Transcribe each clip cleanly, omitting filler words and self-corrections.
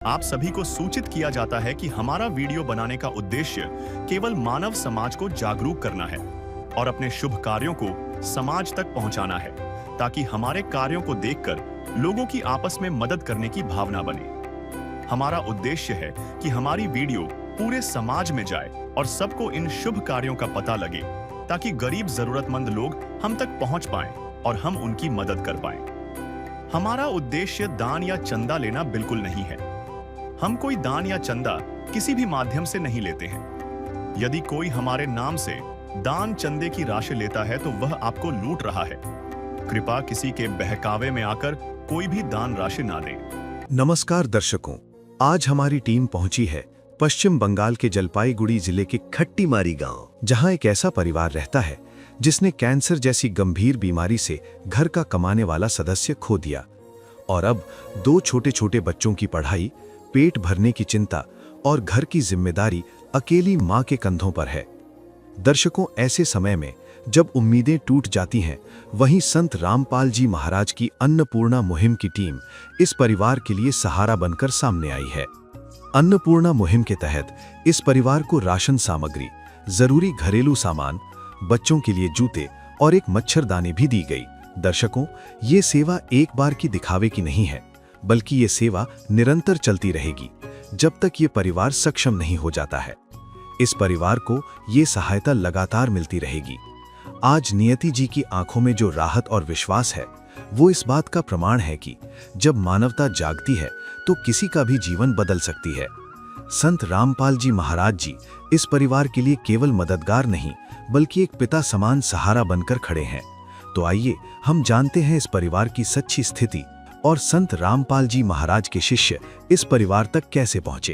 आप सभी को सूचित किया जाता है कि हमारा वीडियो बनाने का उद्देश्य केवल मानव समाज को जागरूक करना है और अपने शुभ कार्यों को समाज तक पहुंचाना है, ताकि हमारे कार्यों को देखकर लोगों की आपस में मदद करने की भावना बने। हमारा उद्देश्य है कि हमारी वीडियो पूरे समाज में जाए और सबको इन शुभ कार्यों का पता लगे, ताकि गरीब जरूरतमंद लोग हम तक पहुंच पाएं और हम उनकी मदद कर पाएं। हमारा उद्देश्य दान या चंदा लेना बिल्कुल नहीं है। हम कोई दान या चंदा किसी भी माध्यम से नहीं लेते हैं। यदि कोई हमारे नाम से दान चंदे की राशि लेता है तो वह आपको लूट रहा है। कृपया किसी के बहकावे में आकर कोई भी दान राशि ना दें। नमस्कार दर्शकों, आज हमारी टीम पहुंची है पश्चिम बंगाल के जलपाईगुड़ी जिले के खट्टीमारी गांव, जहां एक ऐसा परिवार रहता है जिसने कैंसर जैसी गंभीर बीमारी से घर का कमाने वाला सदस्य खो दिया और अब 2 छोटे छोटे बच्चों की पढ़ाई, पेट भरने की चिंता और घर की जिम्मेदारी अकेली मां के कंधों पर है। दर्शकों, ऐसे समय में जब उम्मीदें टूट जाती हैं, वहीं संत रामपाल जी महाराज की अन्नपूर्णा मुहिम की टीम इस परिवार के लिए सहारा बनकर सामने आई है। अन्नपूर्णा मुहिम के तहत इस परिवार को राशन सामग्री, जरूरी घरेलू सामान, बच्चों के लिए जूते और एक मच्छरदानी भी दी गई। दर्शकों, ये सेवा एक बार की दिखावे की नहीं है, बल्कि ये सेवा निरंतर चलती रहेगी जब तक ये परिवार सक्षम नहीं हो जाता है। इस परिवार को ये सहायता लगातार मिलती रहेगी। आज नियति जी की आंखों में जो राहत और विश्वास है, वो इस बात का प्रमाण है कि जब मानवता जागती है तो किसी का भी जीवन बदल सकती है। संत रामपाल जी महाराज जी इस परिवार के लिए केवल मददगार नहीं, बल्कि एक पिता समान सहारा बनकर खड़े हैं। तो आइए हम जानते हैं इस परिवार की सच्ची स्थिति और संत रामपाल जी महाराज के शिष्य इस परिवार तक कैसे पहुंचे।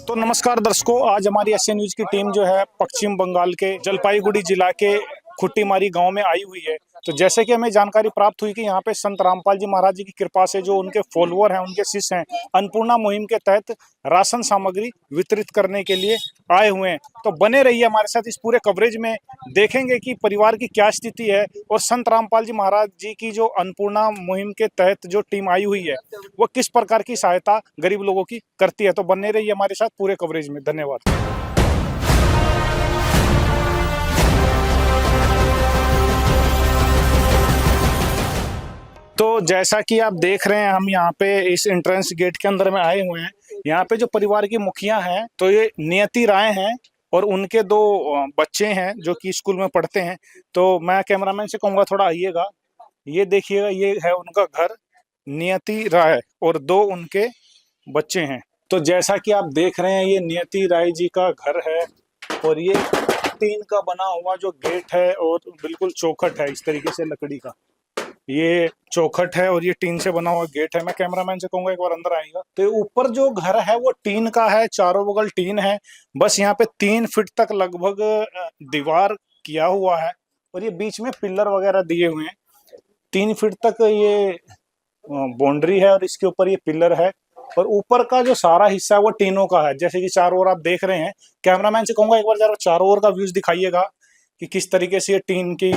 तो नमस्कार दर्शकों, आज हमारी एसए न्यूज की टीम जो है पश्चिम बंगाल के जलपाईगुड़ी जिला के खुट्टीमारी गांव में आई हुई है। तो जैसे कि हमें जानकारी प्राप्त हुई कि यहाँ पे संत रामपाल जी महाराज जी की कृपा से जो उनके फॉलोअर हैं, उनके शिष्य हैं, अन्नपूर्णा मुहिम के तहत राशन सामग्री वितरित करने के लिए आए हुए हैं। तो बने रहिए हमारे साथ, इस पूरे कवरेज में देखेंगे कि परिवार की क्या स्थिति है और संत रामपाल जी महाराज जी की जो अन्नपूर्णा मुहिम के तहत जो टीम आई हुई है, वो किस प्रकार की सहायता गरीब लोगों की करती है। तो बने रहिए हमारे साथ पूरे कवरेज में। धन्यवाद। तो जैसा कि आप देख रहे हैं, हम यहाँ पे इस एंट्रेंस गेट के अंदर में आए हुए हैं। यहाँ पे जो परिवार की मुखिया हैं, तो ये नियति राय हैं और उनके 2 बच्चे हैं जो कि स्कूल में पढ़ते हैं। तो मैं कैमरामैन से कहूँगा थोड़ा आइएगा, ये देखिएगा, ये है उनका घर, नियति राय, और 2 उनके बच्चे हैं। तो जैसा कि आप देख रहे हैं, ये नियति राय जी का घर है और ये टीन का बना हुआ जो गेट है और बिल्कुल चौखट है, इस तरीके से लकड़ी का ये चौखट है और ये टीन से बना हुआ गेट है। मैं कैमरामैन से कहूंगा एक बार अंदर आएगा। तो ऊपर जो घर है वो टीन का है, चारों बगल टीन है, बस यहाँ पे 3 फीट तक लगभग दीवार किया हुआ है और ये बीच में पिलर वगैरह दिए हुए हैं। 3 फीट तक ये बाउंड्री है और इसके ऊपर ये पिलर है और ऊपर का जो सारा हिस्सा है वो टीनों का है। जैसे कि चारों ओर आप देख रहे हैं, कैमरामैन से कहूंगा एक बार जरा चारों ओर का व्यूज दिखाइएगा कि किस तरीके से ये टीन की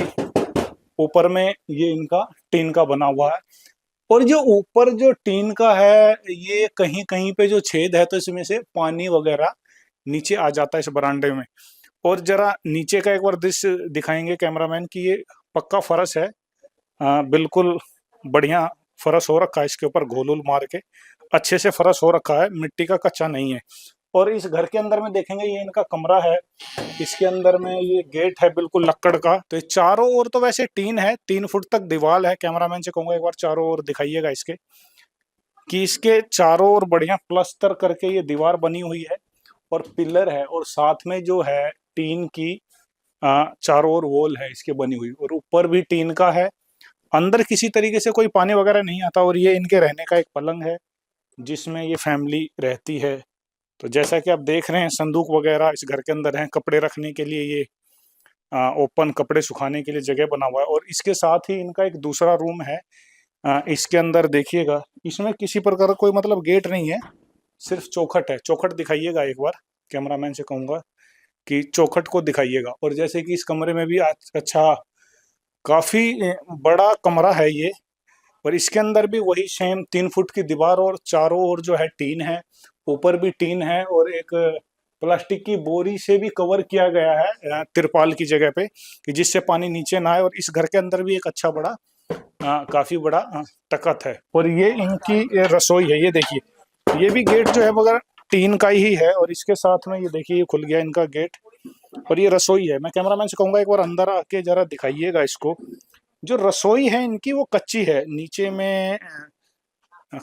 ऊपर में ये इनका टीन का बना हुआ है। और जो ऊपर जो टीन का है, ये कहीं कहीं पे जो छेद है, तो इसमें से पानी वगैरह नीचे आ जाता है इस बरामदे में। और जरा नीचे का एक बार दृश्य दिखाएंगे कैमरामैन की, ये पक्का फर्श है, बिल्कुल बढ़िया फर्श हो रखा है, इसके ऊपर घोल मार के अच्छे से फर्श हो रखा है, मिट्टी का कच्चा नहीं है। और इस घर के अंदर में देखेंगे, ये इनका कमरा है, इसके अंदर में ये गेट है बिल्कुल लक्कड़ का। तो चारों ओर तो वैसे टीन है, 3 फुट तक दीवार है। कैमरामैन से कहूंगा एक बार चारों ओर दिखाइएगा इसके, कि इसके चारों ओर बढ़िया प्लास्टर करके ये दीवार बनी हुई है और पिलर है और साथ में जो है टीन की चारों ओर वॉल है इसके बनी हुई, और ऊपर भी टीन का है। अंदर किसी तरीके से कोई पानी वगैरह नहीं आता और ये इनके रहने का एक पलंग है जिसमें ये फैमिली रहती है। तो जैसा कि आप देख रहे हैं, संदूक वगैरह इस घर के अंदर हैं, कपड़े रखने के लिए ये ओपन कपड़े सुखाने के लिए जगह बना हुआ है। और इसके साथ ही इनका एक दूसरा रूम है, इसके अंदर देखिएगा, इसमें किसी प्रकार का कोई मतलब गेट नहीं है, सिर्फ चौखट है। चौखट दिखाइएगा एक बार, कैमरामैन से कहूँगा कि चौखट को दिखाइएगा। और जैसे कि इस कमरे में भी अच्छा काफ़ी बड़ा कमरा है ये, और इसके अंदर भी वही सेम 3 फुट की दीवार और चारों ओर जो है टीन है, ऊपर भी टीन है और एक प्लास्टिक की बोरी से भी कवर किया गया है तिरपाल की जगह पे, कि जिससे पानी नीचे ना आए। और इस घर के अंदर भी एक अच्छा बड़ा काफी बड़ा तखत है। और ये इनकी रसोई है, ये देखिए, ये भी गेट जो है मगर टीन का ही है। और इसके साथ में ये देखिए, ये खुल गया इनका गेट। और ये रसोई है। मैं कैमरामैन से कहूंगा एक बार अंदर आके जरा दिखाइएगा इसको। जो रसोई है इनकी वो कच्ची है, नीचे में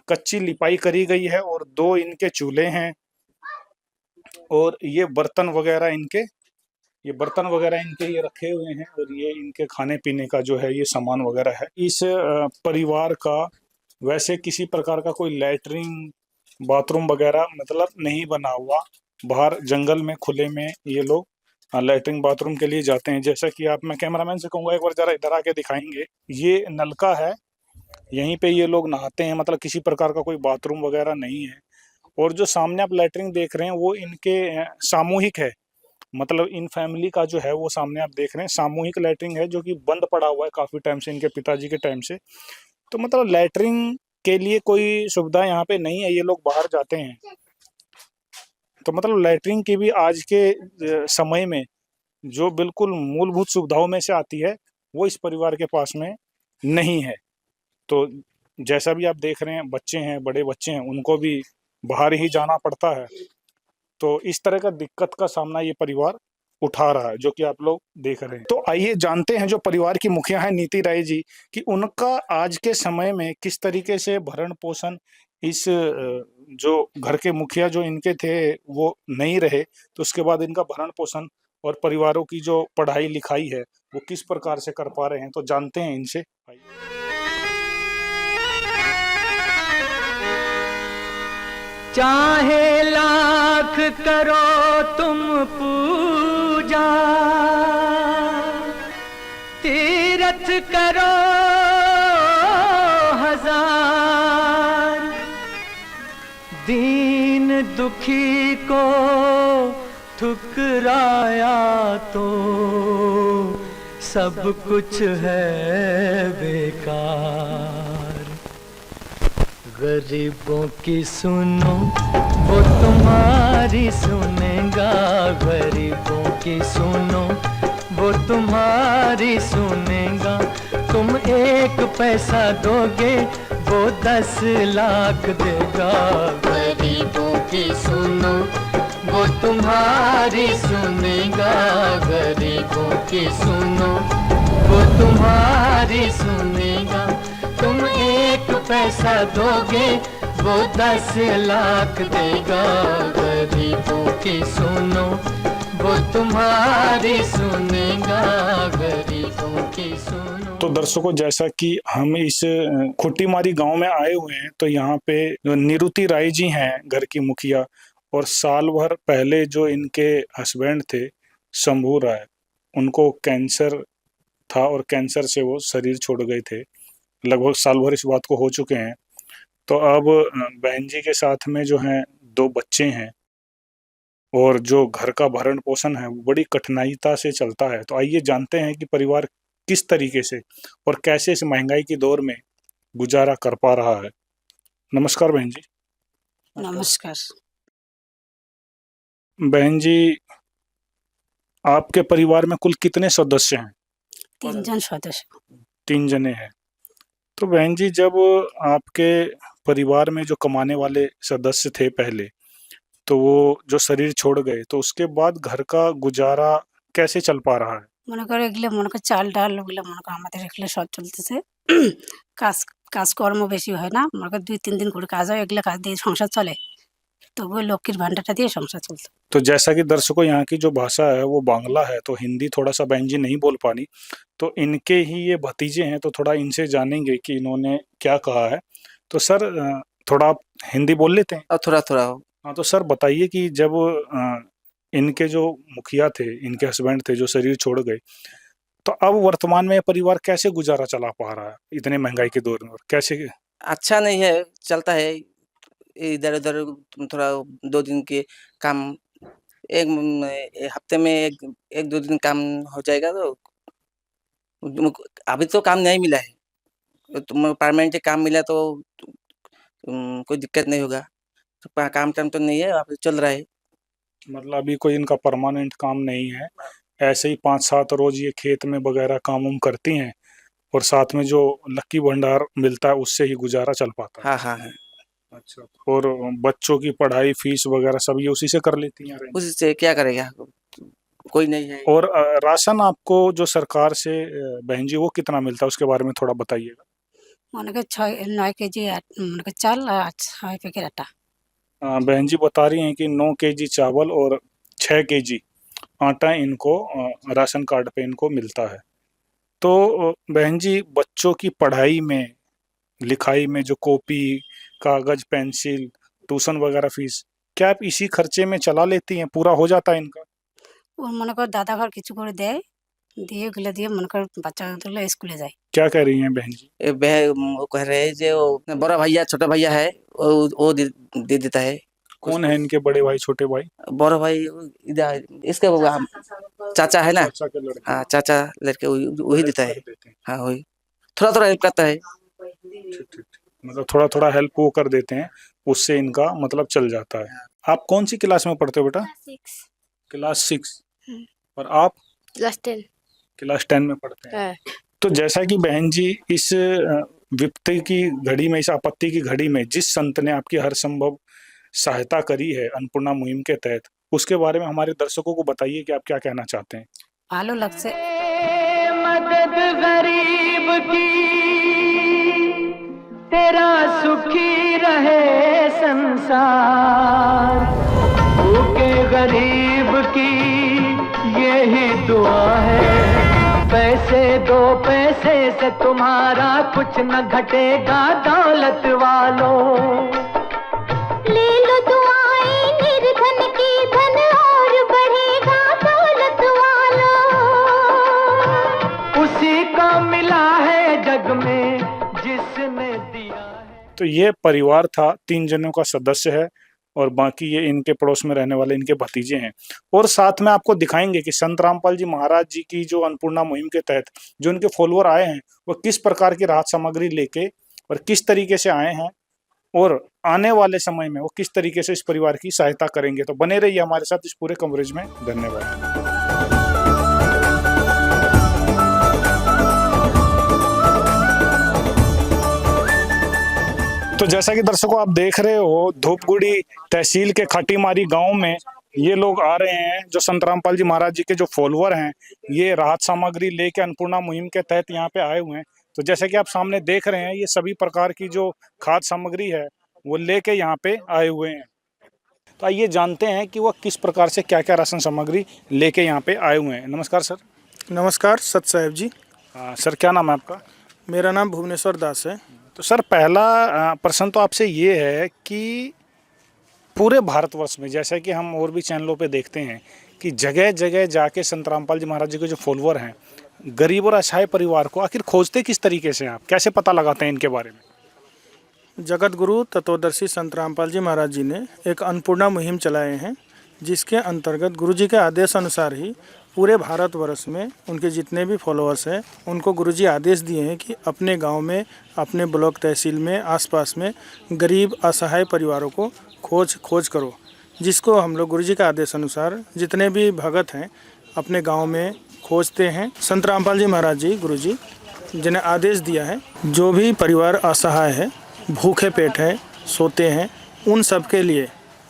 कच्ची लिपाई करी गई है और 2 इनके चूल्हे हैं। और ये बर्तन वगैरह इनके ये रखे हुए हैं। और ये इनके खाने पीने का जो है ये सामान वगैरह है। इस परिवार का वैसे किसी प्रकार का कोई लैटरिन बाथरूम वगैरह मतलब नहीं बना हुआ। बाहर जंगल में खुले में ये लोग लैटरिन बाथरूम के लिए जाते हैं। जैसा कि मैं कैमरामैन से कहूंगा एक बार जरा इधर आके दिखाएंगे। ये नलका है, यहीं पे ये लोग नहाते हैं, मतलब किसी प्रकार का कोई बाथरूम वगैरह नहीं है। और जो सामने आप लैटरिन देख रहे हैं वो इनके सामूहिक है, मतलब इन फैमिली का जो है वो सामने आप देख रहे हैं सामूहिक लैटरिन है, जो कि बंद पड़ा हुआ है काफी टाइम से, इनके पिताजी के टाइम से। तो मतलब लैटरिन के लिए कोई सुविधा यहाँ पे नहीं है, ये लोग बाहर जाते हैं। तो मतलब लैटरिन की भी आज के समय में जो बिल्कुल मूलभूत सुविधाओं में से आती है वो इस परिवार के पास में नहीं है। तो जैसा भी आप देख रहे हैं, बच्चे हैं, बड़े बच्चे हैं, उनको भी बाहर ही जाना पड़ता है। तो इस तरह का दिक्कत का सामना ये परिवार उठा रहा है, जो कि आप लोग देख रहे हैं। तो आइए जानते हैं जो परिवार की मुखिया है नीति राय जी, कि उनका आज के समय में किस तरीके से भरण पोषण इस जो घर के मुखिया जो इनके थे वो नहीं रहे, तो उसके बाद इनका भरण पोषण और परिवारों की जो पढ़ाई लिखाई है वो किस प्रकार से कर पा रहे हैं। तो जानते हैं इनसे। चाहे लाख करो तुम पूजा, तीरथ करो हजार, दीन दुखी को ठुकराया तो सब कुछ है बेकार। गरीबों की सुनो वो तुम्हारी सुनेगा, गरीबों की सुनो वो तुम्हारी सुनेगा। तुम 1 पैसा दोगे वो 10 लाख देगा। गरीबों की सुनो वो तुम्हारी सुनेगा, गरीबों की सुनो वो तुम्हारी सुनेगा। तुम 1 पैसा दोगे वो 10 लाख देगा। गरीबों की सुनो वो तुम्हारी सुनेगा, गरीबों की सुनो। तो दर्शकों, जैसा कि हम इस खुट्टीमारी गांव में आए हुए हैं, तो यहाँ पे जो निरुति राय जी हैं घर की मुखिया, और साल भर पहले जो इनके हस्बैंड थे शंभू राय, उनको कैंसर था और कैंसर से वो शरीर छोड़ गए थे। लगभग साल भर इस बात को हो चुके हैं। तो अब बहन जी के साथ में जो हैं 2 बच्चे हैं और जो घर का भरण पोषण है वो बड़ी कठिनाइता से चलता है। तो आइए जानते हैं कि परिवार किस तरीके से और कैसे इस महंगाई की दौर में गुजारा कर पा रहा है। नमस्कार बहन जी। नमस्कार। बहन जी, आपके परिवार में कुल कितने सदस्य हैं? 3 जन सदस्य। 3 जने हैं। तो बहन जी, जब आपके परिवार में जो कमाने वाले सदस्य थे पहले, तो वो जो शरीर छोड़ गए, तो उसके बाद घर का गुजारा कैसे चल पा रहा है? মনে করো এগুলো মনে করো চাল ডাল ওগুলো মনে করো আমাদের এগুলো সব চলতেছে। কাজ কাজকর্ম বেশি হয় না, মনে করো 2-3 দিন করে কাজ হয়, এগুলো কাজ দিয়ে সংসার চলে। তবুও লক্ষ্মীর ভান্ডারটা দিয়ে সংসার চলতো। तो जैसा कि दर्शकों, यहाँ की जो भाषा है वो बांग्ला है, तो हिंदी थोड़ा सा बहन जी नहीं बोल पानी। तो इनके ही ये भतीजे हैं, तो थोड़ा इनसे जानेंगे कि इन्होंने क्या कहा है। तो सर, थोड़ा आप हिंदी बोल लेते हैं? थोड़ा थोड़ा। हाँ, तो सर बताइए कि जब इनके जो मुखिया थे, इनके हस्बैंड थे जो शरीर छोड़ गए, तो अब वर्तमान में परिवार कैसे गुजारा चला पा रहा है इतने महंगाई के दौर में, और कैसे? अच्छा नहीं है, चलता है इधर उधर। थोड़ा 2 दिन के काम, एक हफ्ते में 1-2 दिन काम हो जाएगा। तो अभी तो काम नहीं मिला है, तुम परमानेंट काम मिला तो कोई दिक्कत नहीं होगा। तो काम टाइम तो नहीं है, आप चल रहा है। मतलब अभी कोई इनका परमानेंट काम नहीं है, ऐसे ही 5-7 रोज ये खेत में वगैरह काम उम करती हैं और साथ में जो लक्की भंडार मिलता है उससे ही गुजारा चल पाता है। हाँ हाँ हाँ, अच्छा, और बच्चों की पढ़ाई फीस वगैरह सब ये उसी से कर लेती हैं? उससे क्या करेगा, कोई नहीं है। और राशन आपको जो सरकार से बहन जी वो कितना मिलता है उसके बारे में थोड़ा बताइएगा। মনে করে 9 কেজি মনে করে চাল আর 6 প্যাকেট আটা। बहन जी बता रही हैं कि 9 केजी चावल और 6 केजी आटा इनको राशन कार्ड पे इनको मिलता है। तो बहन जी बच्चों की पढ़ाई में लिखाई में जो कॉपी कागज पेंसिल ट्यूशन वगैरह फीस क्या आप इसी खर्चे में चला लेती हैं, पूरा हो जाता है इनका? ওর মনে কর দাদা ঘর কিছু করে দেয়, দিয়ে ওগুলো দিয়ে মনে কর বাচ্চাগুলো স্কুলে যায়। क्या कह रही हैं बहन जी? वो कह रहे हैं जो बड़ा भैया छोटा भैया है वो दे देता है। कौन है इनके बड़े भाई छोटे भाई? बड़ा भाई इधर इसका चाचा है ना। चाचा के लड़के हाँ चाचा लड़के वही देता है। देते हैं। हाँ वही थोड़ा थोड़ा हेल्प करता है। ठीक, ठीक। मतलब थोड़ा थोड़ा हेल्प वो कर देते हैं, उससे इनका मतलब चल जाता है। आप कौन सी क्लास में पढ़ते हो बेटा? 6 क्लास 6। हम्म। और आप? क्लास 10। क्लास 10 में पढ़ते हैं। हाँ। तो जैसा कि बहन जी इस विपत्ति की घड़ी में, इस आपत्ति की घड़ी में जिस संत ने आपकी हर संभव सहायता करी है अन्नपूर्णा मुहिम के तहत, उसके बारे में हमारे दर्शकों को बताइए कि आप क्या कहना चाहते हैं। ভালো লাগছে। मदद गरीब की, तेरा सुखी रहे संसार, भूखे गरीब की यही दुआ है। पैसे दो पैसे से तुम्हारा कुछ न घटेगा दौलत वालों, ले लो दुआएं निर्धन की, धन और बढ़ेगा दौलत वालों। उसी को मिला है जग में जिसने दिया है। तो ये परिवार था, 3 जनों का सदस्य है और बाकी ये इनके पड़ोस में रहने वाले इनके भतीजे हैं। और साथ में आपको दिखाएंगे कि संत रामपाल जी महाराज जी की जो अन्नपूर्णा मुहिम के तहत जो इनके फॉलोअर आए हैं वो किस प्रकार की राहत सामग्री लेके और किस तरीके से आए हैं और आने वाले समय में वो किस तरीके से इस परिवार की सहायता करेंगे। तो बने रहिए हमारे साथ इस पूरे कवरेज में। धन्यवाद। तो जैसा कि दर्शकों आप देख रहे हो, धूपगुड़ी तहसील के खट्टीमारी गांव में ये लोग आ रहे हैं। जो संत रामपाल जी महाराज जी के जो फॉलोअर हैं, ये राहत सामग्री लेके अन्नपूर्णा मुहिम के तहत यहाँ पे आए हुए हैं। तो जैसे कि आप सामने देख रहे हैं, ये सभी प्रकार की जो खाद्य सामग्री है वो लेके यहाँ पे आए हुए हैं। तो आइए जानते हैं कि वो किस प्रकार से क्या क्या राशन सामग्री लेके यहाँ पे आए हुए हैं। नमस्कार सर। नमस्कार सत साहेब जी। सर क्या नाम है आपका? मेरा नाम भुवनेश्वर दास है। तो सर पहला प्रश्न तो आपसे ये है कि पूरे भारतवर्ष में, जैसे कि हम और भी चैनलों पे देखते हैं कि जगह जगह जाके संत रामपाल जी महाराज जी के जो फॉलोअर हैं, गरीब और असहाय परिवार को आखिर खोजते किस तरीके से, आप कैसे पता लगाते हैं इनके बारे में? जगत गुरु तत्वदर्शी संत रामपाल जी महाराज जी ने एक अन्नपूर्णा मुहिम चलाए हैं, जिसके अंतर्गत गुरु जी के आदेश अनुसार ही पूरे भारतवर्ष में उनके जितने भी फॉलोअर्स हैं उनको गुरुजी आदेश दिए हैं कि अपने गांव में, अपने ब्लॉक तहसील में, आसपास में गरीब असहाय परिवारों को खोज करो। जिसको हम लोग गुरुजी का आदेश अनुसार जितने भी भगत हैं अपने गांव में खोजते हैं। संत रामपाल जी महाराज जी गुरुजी जिन्हें आदेश दिया है, जो भी परिवार असहाय है, भूखे पेट है, सोते हैं, उन सब के लिए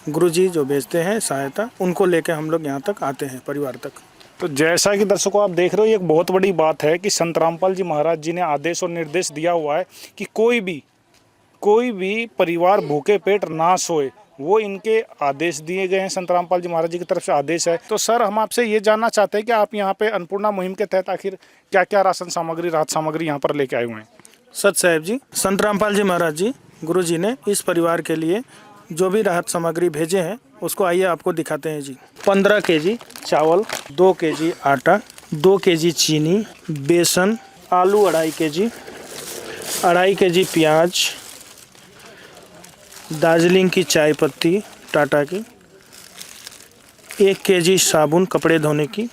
गुरुजी जो भेजते हैं सहायता, उनको लेकर हम लोग यहाँ तक आते हैं परिवार तक। तो जैसा कि दर्शकों आप देख रहे हो, ये एक बहुत बड़ी बात है कि संत रामपाल जी महाराज जी ने आदेश और निर्देश दिया हुआ है कि कोई भी परिवार भूखे पेट ना सोए, वो इनके आदेश दिए गए हैं। संत रामपाल जी महाराज जी की तरफ से आदेश है। तो सर हम आपसे ये जानना चाहते हैं कि आप यहाँ पे अन्नपूर्णा मुहिम के तहत आखिर क्या क्या राशन सामग्री, राहत सामग्री यहाँ पर लेके आए हुए हैं? सत साहेब जी, संत रामपाल जी महाराज जी गुरु जी ने इस परिवार के लिए जो भी राहत सामग्री भेजे हैं उसको आइए आपको दिखाते हैं जी। 15 केजी चावल, 2 केजी आटा, 2 केजी चीनी, बेसन, आलू 2.5 केजी, 2.5 केजी प्याज, दार्जिलिंग की चाय पत्ती टाटा की, 1 केजी साबुन कपड़े धोने की,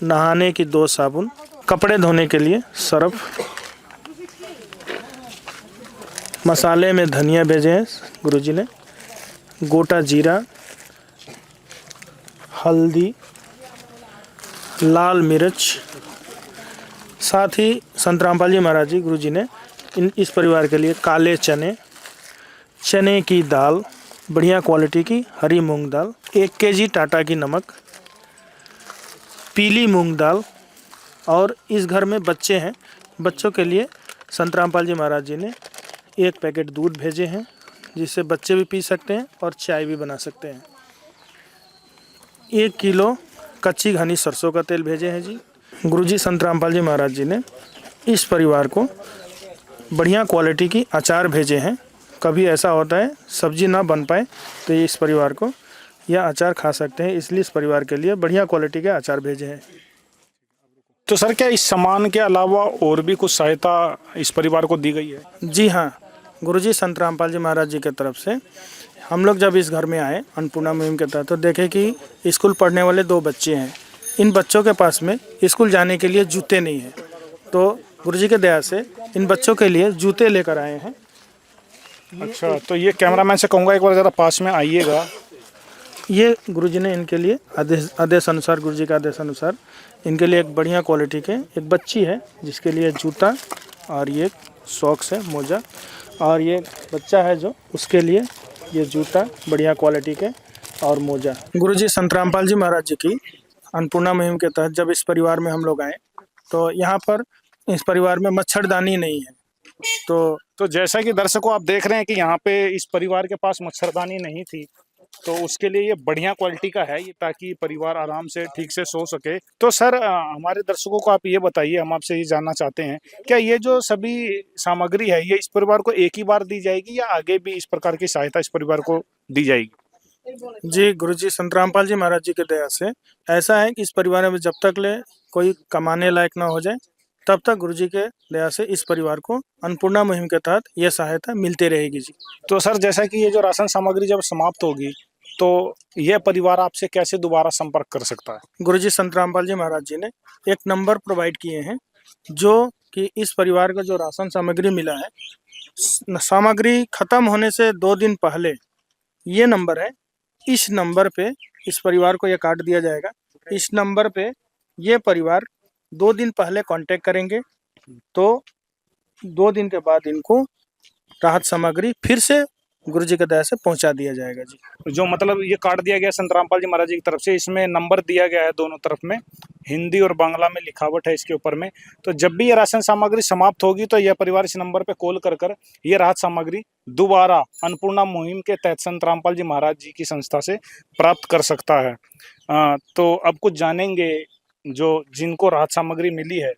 नहाने की 2 साबुन, कपड़े धोने के लिए सर्फ, मसाले में धनिया भेजे हैं गुरुजी ने, गोटा जीरा, हल्दी, लाल मिर्च। साथ ही संत रामपाल जी महाराज जी गुरुजी ने इस परिवार के लिए काले चने, चने की दाल, बढ़िया क्वालिटी की हरी मूंग दाल, 1 केजी टाटा की नमक, पीली मूंग दाल। और इस घर में बच्चे हैं, बच्चों के लिए संत रामपाल जी महाराज जी ने 1 पैकेट दूध भेजे हैं, जिससे बच्चे भी पी सकते हैं और चाय भी बना सकते हैं। 1 किलो कच्ची घनी सरसों का तेल भेजे हैं जी। गुरुजी संत रामपाल जी महाराज जी ने इस परिवार को बढ़िया क्वालिटी की अचार भेजे हैं। कभी ऐसा होता है सब्जी ना बन पाए तो इस परिवार को यह अचार खा सकते हैं, इसलिए इस परिवार के लिए बढ़िया क्वालिटी के अचार भेजे हैं। तो सर क्या इस सामान के अलावा और भी कुछ सहायता इस परिवार को दी गई है? जी हाँ, गुरुजी संत रामपाल जी महाराज जी की तरफ से हम लोग जब इस घर में आए अन्नपूर्णा मुहिम के तहत, तो देखे कि स्कूल पढ़ने वाले 2 बच्चे हैं। इन बच्चों के पास में स्कूल जाने के लिए जूते नहीं हैं, तो गुरुजी के दया से इन बच्चों के लिए जूते लेकर आए हैं। अच्छा, तो ये कैमरामैन से कहूँगा एक बार ज़रा पास में आइएगा। ये गुरुजी ने इनके लिए आदेश अनुसार, गुरुजी के आदेश अनुसार इनके लिए एक बढ़िया क्वालिटी के, एक बच्ची है जिसके लिए जूता, और ये सॉक्स है, मोजा, और ये बच्चा है जो उसके लिए ये जूता बढ़िया क्वालिटी के और मोजा। गुरुजी संत रामपाल जी महाराज जी की अन्नपूर्णा मुहिम के तहत जब इस परिवार में हम लोग आए, तो यहाँ पर इस परिवार में मच्छरदानी नहीं है। तो जैसा कि दर्शकों आप देख रहे हैं कि यहाँ पे इस परिवार के पास मच्छरदानी नहीं थी, तो उसके लिए ये बढ़िया क्वालिटी का है ये, ताकि परिवार आराम से ठीक से सो सके। तो सर हमारे दर्शकों को आप ये बताइए, हम आपसे ये जानना चाहते हैं, क्या ये जो सभी सामग्री है ये इस परिवार को एक ही बार दी जाएगी या आगे भी इस प्रकार की सहायता इस परिवार को दी जाएगी? जी, गुरुजी संत रामपाल जी महाराज जी के दया से ऐसा है कि इस परिवार में जब तक ले कोई कमाने लायक ना हो जाए, तब तक गुरुजी के दया से इस परिवार को अन्नपूर्णा मुहिम के तहत यह सहायता मिलती रहेगी जी। तो सर जैसा कि ये जो राशन सामग्री जब समाप्त होगी, तो यह परिवार आपसे कैसे दोबारा संपर्क कर सकता है? गुरुजी संत रामपाल जी महाराज जी ने एक नंबर प्रोवाइड किए हैं, जो कि इस परिवार का जो राशन सामग्री मिला है, सामग्री खत्म होने से 2 दिन पहले ये नंबर है, इस नंबर पे इस परिवार को यह कार्ड दिया जाएगा। इस नंबर पे ये परिवार 2 दिन पहले कांटेक्ट करेंगे, तो 2 दिन के बाद इनको राहत सामग्री फिर से गुरुजी के दया से पहुंचा दिया जाएगा जी। जो मतलब ये कार्ड दिया गया संत रामपाल जी महाराज जी की तरफ से, इसमें नंबर दिया गया है दोनों तरफ में, हिंदी और बांग्ला में लिखावट है इसके ऊपर में। तो जब भी ये राशन सामग्री समाप्त होगी तो यह परिवार इस नंबर पे कॉल कर ये राहत सामग्री दोबारा अन्नपूर्णा मुहिम के तहत संत रामपाल जी महाराज जी की संस्था से प्राप्त कर सकता है। तो अब कुछ जानेंगे जो जिनको राहत सामग्री मिली है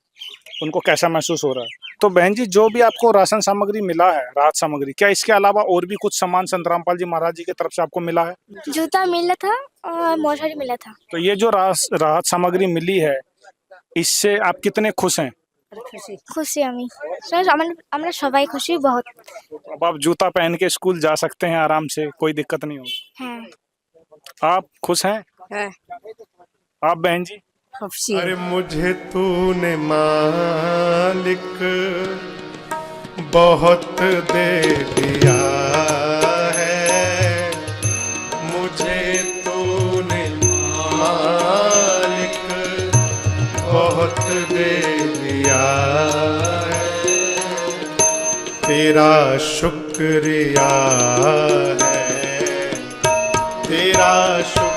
उनको कैसा महसूस हो रहा है। तो बहन जी, जो भी आपको राशन सामग्री मिला है, राहत सामग्री, क्या इसके अलावा और भी कुछ सामान संत रामपाल जी महाराज जी की तरफ से आपको मिला है? जूता मिला था और मोटर मिला था। तो ये जो राहत सामग्री मिली है, इससे आप कितने खुश हैं? खुशी আমি স্যার আমরা সবাই খুশি बहुत। अब आप जूता पहन के स्कूल जा सकते हैं आराम से, कोई दिक्कत नहीं होगी। हाँ, आप खुश हैं? आप बहन जी? खुशी अरे मुझे तूने मालिक बहुत दे दिया है, मुझे तूने मालिक बहुत दे दिया है, तेरा शुक्रिया है, तेरा शुक्रिया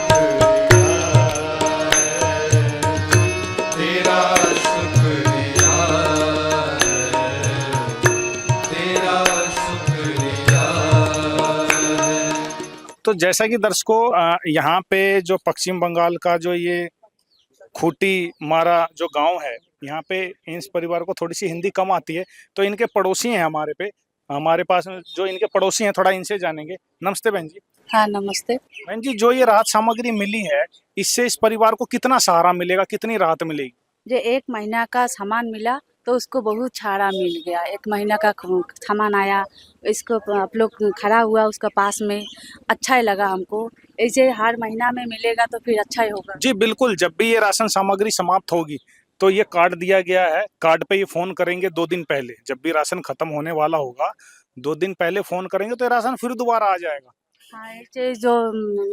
तो जैसा कि दर्शकों यहाँ पे जो पश्चिम बंगाल का जो ये खूटी मारा जो गांव है, यहाँ पे इस परिवार को थोड़ी सी हिंदी कम आती है, तो इनके पड़ोसी हैं हमारे पास जो इनके पड़ोसी हैं, थोड़ा इनसे जानेंगे। नमस्ते बहन जी। हाँ नमस्ते। बहन जी, जो ये राहत सामग्री मिली है, इससे इस परिवार को कितना सहारा मिलेगा, कितनी राहत मिलेगी? जो 1 महीना का सामान मिला तो उसको बहुत छाड़ा मिल गया। 1 महीना का सामान आया, इसको आप लोग खड़ा हुआ उसका पास में, अच्छा ही लगा हमको। ऐसे हर महीना में मिलेगा तो फिर अच्छा ही होगा। जी बिल्कुल, जब भी ये राशन सामग्री समाप्त होगी तो ये कार्ड दिया गया है, कार्ड पे ये फोन करेंगे 2 दिन पहले, जब भी राशन खत्म होने वाला होगा 2 दिन पहले फोन करेंगे तो ये राशन फिर दोबारा आ जाएगा। हाँ, ऐसे जो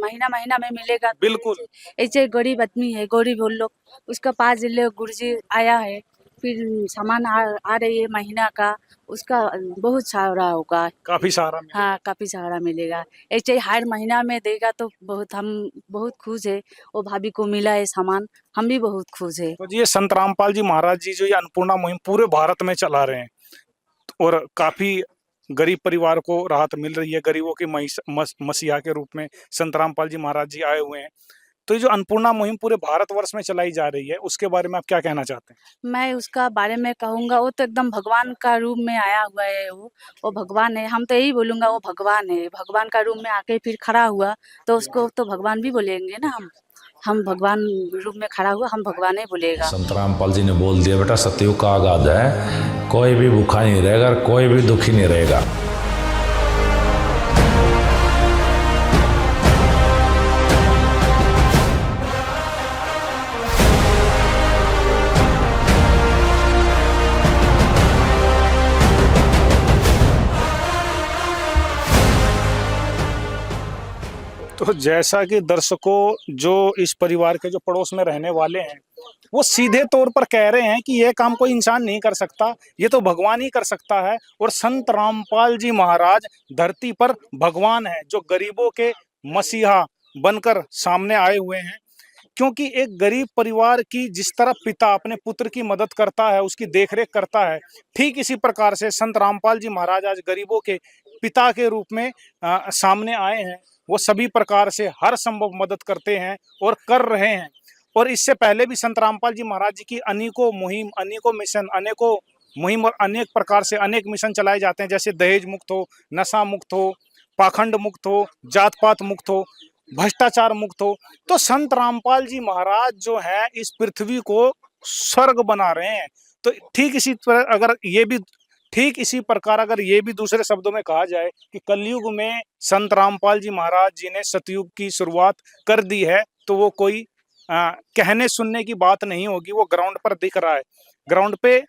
महीना महीना में मिलेगा तो बिल्कुल। ऐसे गरीब आदमी है, गरीब वो लोग, उसका 5 जिले गुरुजी आया है, फिर सामान आ रही है महीना का, उसका बहुत सारा होगा। काफी सहारा मिलेगा। हाँ, काफी सहारा मिलेगा। ऐसे ही हर महीना में देगा तो हम बहुत खुश है। वो भाभी को मिला है सामान, हम भी बहुत खुश है। तो जी ये संत रामपाल जी महाराज जी जो ये अन्नपूर्णा मुहिम पूरे भारत में चला रहे हैं और काफी गरीब परिवार को राहत मिल रही है, गरीबों की मसीहा के रूप में संत रामपाल जी महाराज जी आए हुए हैं। तो ये जो अन्नपूर्णा मुहिम पूरे भारतवर्ष में चलाई जा रही है, उसके बारे में आप क्या कहना चाहते हैं? मैं उसका बारे में कहूँगा, वो तो एकदम भगवान का रूप में आया हुआ है। वो भगवान है। हम तो यही बोलूँगा, वो भगवान है। भगवान का रूप में आके फिर खड़ा हुआ तो उसको तो भगवान भी बोलेंगे ना। हम भगवान रूप में खड़ा हुआ, हम भगवान ही बोलेगा। संत रामपाल जी ने बोल दिया, बेटा सतयुग का आगाज है, कोई भी भूखा नहीं रहेगा और कोई भी दुखी नहीं रहेगा। तो जैसा कि दर्शकों जो इस परिवार के जो पड़ोस में रहने वाले हैं वो सीधे तौर पर कह रहे हैं कि यह काम कोई इंसान नहीं कर सकता, ये तो भगवान ही कर सकता है। और संत रामपाल जी महाराज धरती पर भगवान है जो गरीबों के मसीहा बनकर सामने आए हुए हैं। क्योंकि एक गरीब परिवार की जिस तरह पिता अपने पुत्र की मदद करता है, उसकी देखरेख करता है, ठीक इसी प्रकार से संत रामपाल जी महाराज आज गरीबों के पिता के रूप में सामने आए हैं। वो सभी प्रकार से हर संभव मदद करते हैं और कर रहे हैं। और इससे पहले भी संत रामपाल जी महाराज जी की अनेकों मुहिम, अनेकों मिशन, अनेकों मुहिम और अनेक प्रकार से अनेक मिशन चलाए जाते हैं, जैसे दहेज मुक्त हो, नशा मुक्त हो, पाखंड मुक्त हो, जात पात मुक्त हो, भ्रष्टाचार मुक्त हो। तो संत रामपाल जी महाराज जो है इस पृथ्वी को स्वर्ग बना रहे हैं। तो ठीक इसी तरह अगर ये भी दूसरे शब्दों में कहा जाए कि कलयुग में संत रामपाल जी महाराज जी ने सतयुग की शुरुआत कर दी है, तो वो कोई कहने सुनने की बात नहीं होगी, वो ग्राउंड पर दिख रहा है, ग्राउंड पे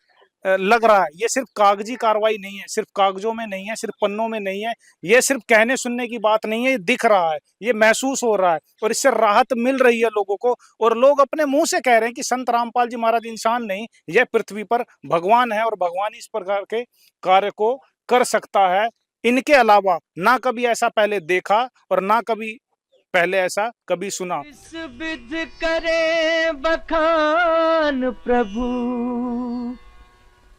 लग रहा है। ये सिर्फ कागजी कार्रवाई नहीं है, सिर्फ कागजों में नहीं है, सिर्फ पन्नों में नहीं है, ये सिर्फ कहने सुनने की बात नहीं है, ये दिख रहा है, ये महसूस हो रहा है और इससे राहत मिल रही है लोगों को। और लोग अपने मुंह से कह रहे हैं कि संत रामपाल जी महाराज इंसान नहीं, यह पृथ्वी पर भगवान है और भगवान इस प्रकार के कार्य को कर सकता है। इनके अलावा ना कभी ऐसा पहले देखा और ना कभी पहले ऐसा कभी सुना। इस विध करे बखान प्रभु,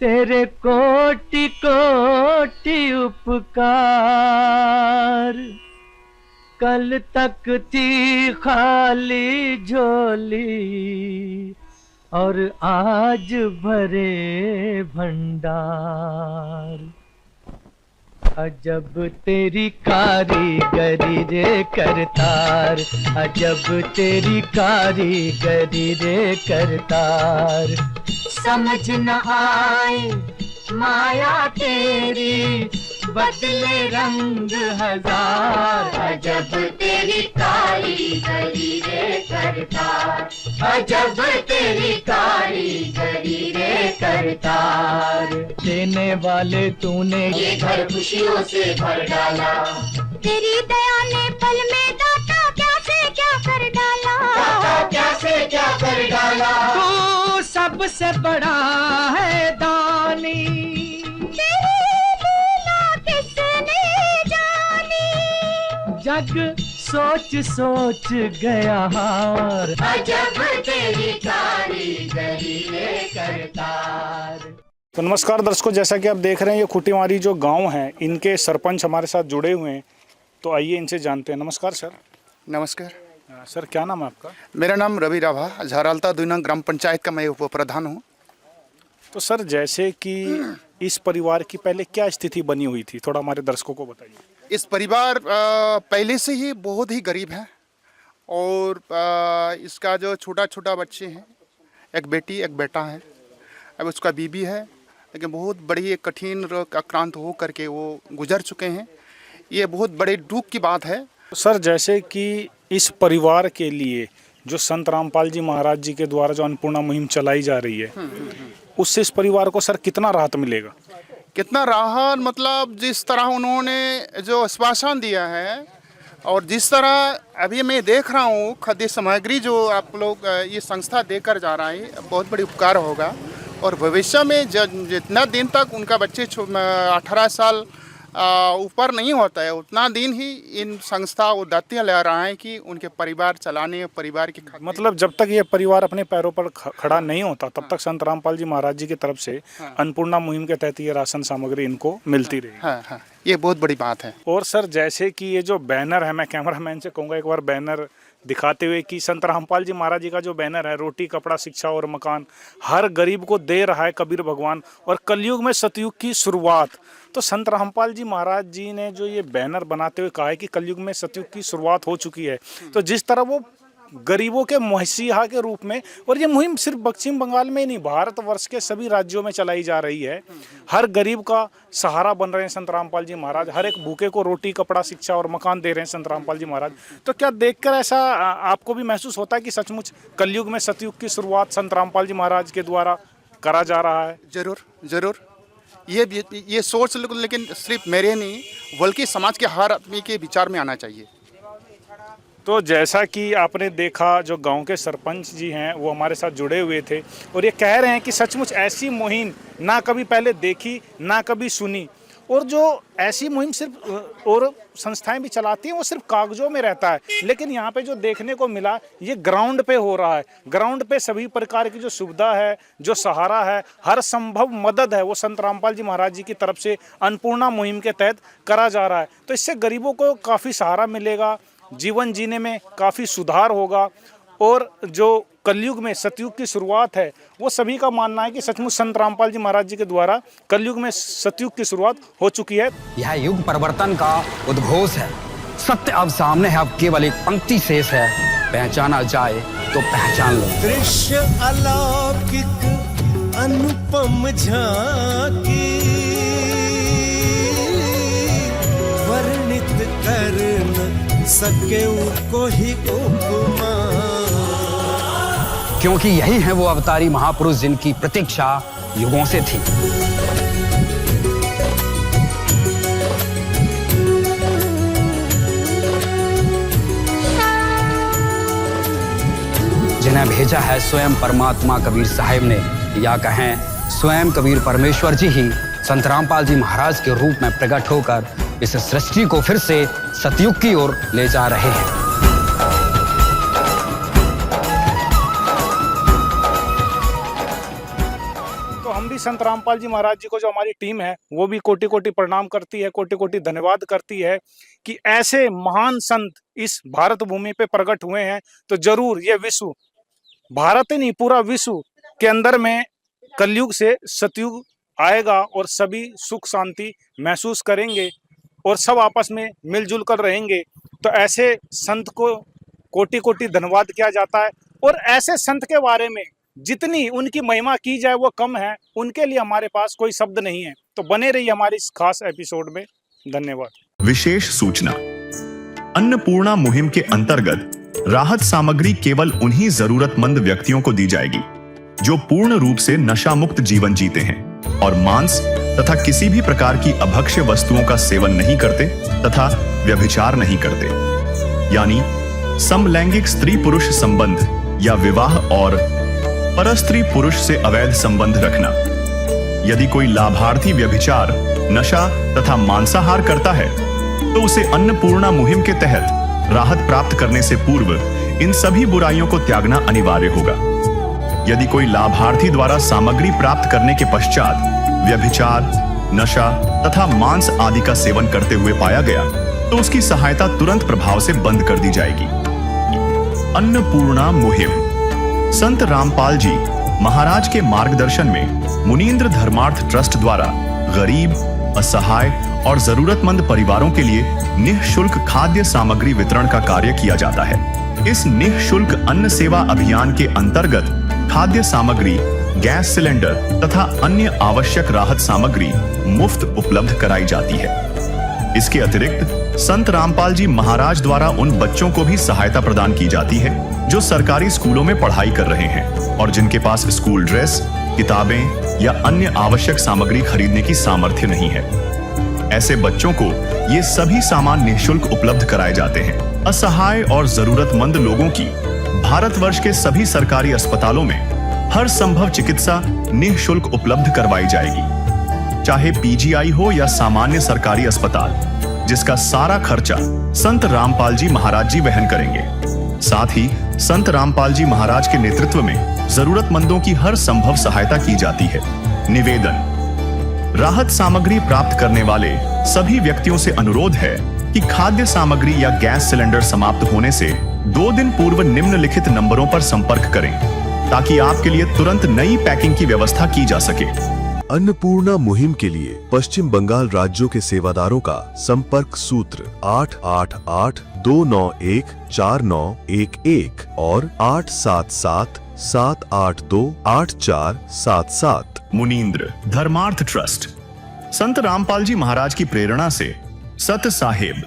तेरे कोटि कोटि उपकार। कल तक थी खाली झोली और आज भरे भंडार। अजब तेरी कारीगरी रे करतार, अजब तेरी कारीगरी रे करतार। समझ न आए माया तेरी, बदले रंग हजार। अजब तेरी कारीगरी रे करतार, अजब तेरी कारीगरी रे करतार। देने वाले तूने ये घर खुशियों से भर डाला, तेरी दया ने पल में दाता क्या से क्या कर डाला, दाता क्या से क्या कर डाला। तू सबसे बड़ा है दानी, जग सोच सोच गया हार। अजब तेरी कारीगरी रे करतार। तो नमस्कार दर्शकों, जैसा कि आप देख रहे हैं ये खुटीमारी जो गांव है, इनके सरपंच हमारे साथ जुड़े हुए हैं, तो आइए इनसे जानते हैं। नमस्कार सर। नमस्कार सर, क्या नाम है आपका? मेरा नाम रवि राभा, झारालता 2 नंग ग्राम पंचायत का मैं उप प्रधान हूँ। तो सर, जैसे कि इस परिवार की पहले क्या स्थिति बनी हुई थी, थोड़ा हमारे दर्शकों को बताइए। इस परिवार पहले से ही बहुत ही गरीब है और इसका जो छोटा छोटा बच्चे हैं, एक बेटी एक बेटा है, अब उसका बीबी है, लेकिन बहुत बड़ी एक कठिन रोग आक्रांत हो करके वो गुजर चुके हैं। ये बहुत बड़े दुख की बात है। सर, जैसे कि इस परिवार के लिए जो संत रामपाल जी महाराज जी के द्वारा जो अन्नपूर्णा मुहिम चलाई जा रही है, उससे इस परिवार को सर कितना राहत मिलेगा? कितना राहत, मतलब जिस तरह उन्होंने जो आश्वासन दिया है और जिस तरह अभी मैं देख रहा हूँ खाद्य सामग्री जो आप लोग ये संस्था देकर जा रहा है, बहुत बड़ी उपकार होगा। और भविष्य में जितना दिन तक उनका बच्चे 18 साल ऊपर नहीं होता है, उतना दिन ही इन संस्था वो दायित्व ले रहा है कि उनके परिवार चलाने, परिवार की मतलब जब तक ये परिवार अपने पैरों पर खड़ा नहीं होता तब तक संत रामपाल जी महाराज जी की तरफ से अन्नपूर्णा मुहिम के तहत ये राशन सामग्री इनको मिलती रही। हाँ, ये बहुत बड़ी बात है। और सर, जैसे कि ये जो बैनर है, मैं कैमरामैन से कहूँगा एक बार बैनर दिखाते हुए कि संत रामपाल जी महाराज जी का जो बैनर है, रोटी कपड़ा शिक्षा और मकान, हर गरीब को दे रहा है कबीर भगवान, और कलयुग में सतयुग की शुरुआत। तो संत रामपाल जी महाराज जी ने जो ये बैनर बनाते हुए कहा है कि कलयुग में सतयुग की शुरुआत हो चुकी है, तो जिस तरह वो गरीबों के मसीहा के रूप में, और ये मुहिम सिर्फ पश्चिम बंगाल में ही नहीं, भारतवर्ष के सभी राज्यों में चलाई जा रही है। हर गरीब का सहारा बन रहे हैं संत रामपाल जी महाराज, हर एक भूखे को रोटी कपड़ा शिक्षा और मकान दे रहे हैं संत रामपाल जी महाराज। तो क्या देखकर ऐसा आपको भी महसूस होता है कि सचमुच कलयुग में सतयुग की शुरुआत संत रामपाल जी महाराज के द्वारा करा जा रहा है? जरूर ये सोच, लेकिन सिर्फ मेरे नहीं बल्कि समाज के हर आदमी के विचार में आना चाहिए। तो जैसा कि आपने देखा, जो गांव के सरपंच जी हैं वो हमारे साथ जुड़े हुए थे और ये कह रहे हैं कि सचमुच ऐसी मुहिम ना कभी पहले देखी ना कभी सुनी, और जो ऐसी मुहिम सिर्फ और संस्थाएं भी चलाती हैं वो सिर्फ कागजों में रहता है, लेकिन यहाँ पे जो देखने को मिला ये ग्राउंड पे हो रहा है। ग्राउंड पे सभी प्रकार की जो सुविधा है, जो सहारा है, हर संभव मदद है वो संत रामपाल जी महाराज जी की तरफ से अन्नपूर्णा मुहिम के तहत करा जा रहा है। तो इससे गरीबों को काफ़ी सहारा मिलेगा, जीवन जीने में काफ़ी सुधार होगा, और जो कलयुग में सतयुग की शुरुआत है वो सभी का मानना है कि सचमुच संत रामपाल जी महाराज जी के द्वारा कलयुग में सतयुग की शुरुआत हो चुकी है। यह युग परिवर्तन का उद्घोष है। सत्य अब सामने है, अब केवल एक पंक्ति शेष है, पहचाना जाए तो पहचान लो। दृश्य अलौकिक अनुपम झांकी वर्णित कर न सके कोई उपमा, क्योंकि यही है वो अवतारी महापुरुष जिनकी प्रतीक्षा युगों से थी। जिन्हें भेजा है स्वयं परमात्मा कबीर साहिब ने, या कहें स्वयं कबीर परमेश्वर जी ही संत रामपाल जी महाराज के रूप में प्रकट होकर इस सृष्टि को फिर से सतयुग की ओर ले जा रहे हैं। तो हम भी संत रामपाल जी महाराज जी को, जो हमारी टीम है वो भी कोटि कोटि प्रणाम करती है, कोटि कोटि धन्यवाद करती है कि ऐसे महान संत इस भारत भूमि पे प्रकट हुए हैं। तो जरूर ये विश्व, भारत ही नहीं पूरा विश्व के अंदर में कलयुग से सतयुग आएगा और सभी सुख शांति महसूस करेंगे और सब आपस में मिलजुल कर रहेंगे। तो ऐसे संत को कोटि कोटि धन्यवाद किया जाता है, और ऐसे संत के बारे में जितनी उनकी महिमा की जाए वो कम है, उनके लिए हमारे पास कोई शब्द नहीं है। तो बने रहिए हमारी इस खास एपिसोड में। धन्यवाद। विशेष सूचना, अन्नपूर्णा मुहिम के अंतर्गत राहत सामग्री केवल उन्हीं जरूरतमंद व्यक्तियों को दी जाएगी जो पूर्ण रूप से नशा मुक्त जीवन जीते हैं और मांस तथा किसी भी प्रकार की अभक्ष्य वस्तुओं का सेवन नहीं करते तथा व्यभिचार नहीं करते, यानी समलैंगिक स्त्री पुरुष संबंध या विवाह और परस्त्री पुरुष से अवैध संबंध रखना। यदि कोई लाभार्थी व्यभिचार, नशा तथा मांसाहार करता है तो उसे अन्नपूर्णा मुहिम के तहत राहत प्राप्त करने से पूर्व इन सभी बुराइयों को त्यागना अनिवार्य होगा। यदि कोई लाभार्थी द्वारा सामग्री प्राप्त करने के पश्चात व्यभिचार, नशा तथा मांस आदि का सेवन करते हुए पाया गया तो उसकी सहायता तुरंत प्रभाव से बंद कर दी जाएगी। अन्नपूर्णा मुहिम संत रामपाल जी महाराज के मार्गदर्शन में मुनीन्द्र धर्मार्थ ट्रस्ट द्वारा गरीब, असहाय और जरूरतमंद परिवारों के लिए निःशुल्क खाद्य सामग्री वितरण का कार्य किया जाता है। इस निःशुल्क अन्न सेवा अभियान के अंतर्गत खाद्य सामग्री, गैस सिलेंडर तथा अन्य आवश्यक राहत सामग्री मुफ्त उपलब्ध कराई जाती है। इसके अतिरिक्त संत रामपाल जी महाराज द्वारा उन बच्चों को भी सहायता प्रदान की जाती है जो सरकारी स्कूलों में पढ़ाई कर रहे हैं और जिनके पास स्कूल ड्रेस, किताबें या अन्य आवश्यक सामग्री खरीदने की सामर्थ्य नहीं है। ऐसे बच्चों को ये सभी सामान निःशुल्क उपलब्ध कराए जाते हैं। असहाय और जरूरतमंद लोगों की भारतवर्ष के सभी सरकारी अस्पतालों में हर संभव चिकित्सा निःशुल्क उपलब्ध करवाई जाएगी, चाहे पीजीआई हो या सामान्य सरकारी अस्पताल, जिसका सारा खर्चा संत रामपाल जी महाराज जी वहन करेंगे। साथ ही संत रामपाल जी महाराज के नेतृत्व में जरूरतमंदों की हर संभव सहायता की जाती है। निवेदन, राहत सामग्री प्राप्त करने वाले सभी व्यक्तियों से अनुरोध है कि खाद्य सामग्री या गैस सिलेंडर समाप्त होने से 2 दिन पूर्व निम्नलिखित नंबरों पर संपर्क करें, ताकि आपके लिए तुरंत नई पैकिंग की व्यवस्था की जा सके। अन्नपूर्णा मुहिम के लिए पश्चिम बंगाल राज्यों के सेवादारों का संपर्क सूत्र 888-291-4911 और 877-782-8477। मुनींद्र धर्मार्थ ट्रस्ट संत रामपाल जी महाराज की प्रेरणा से सत साहेब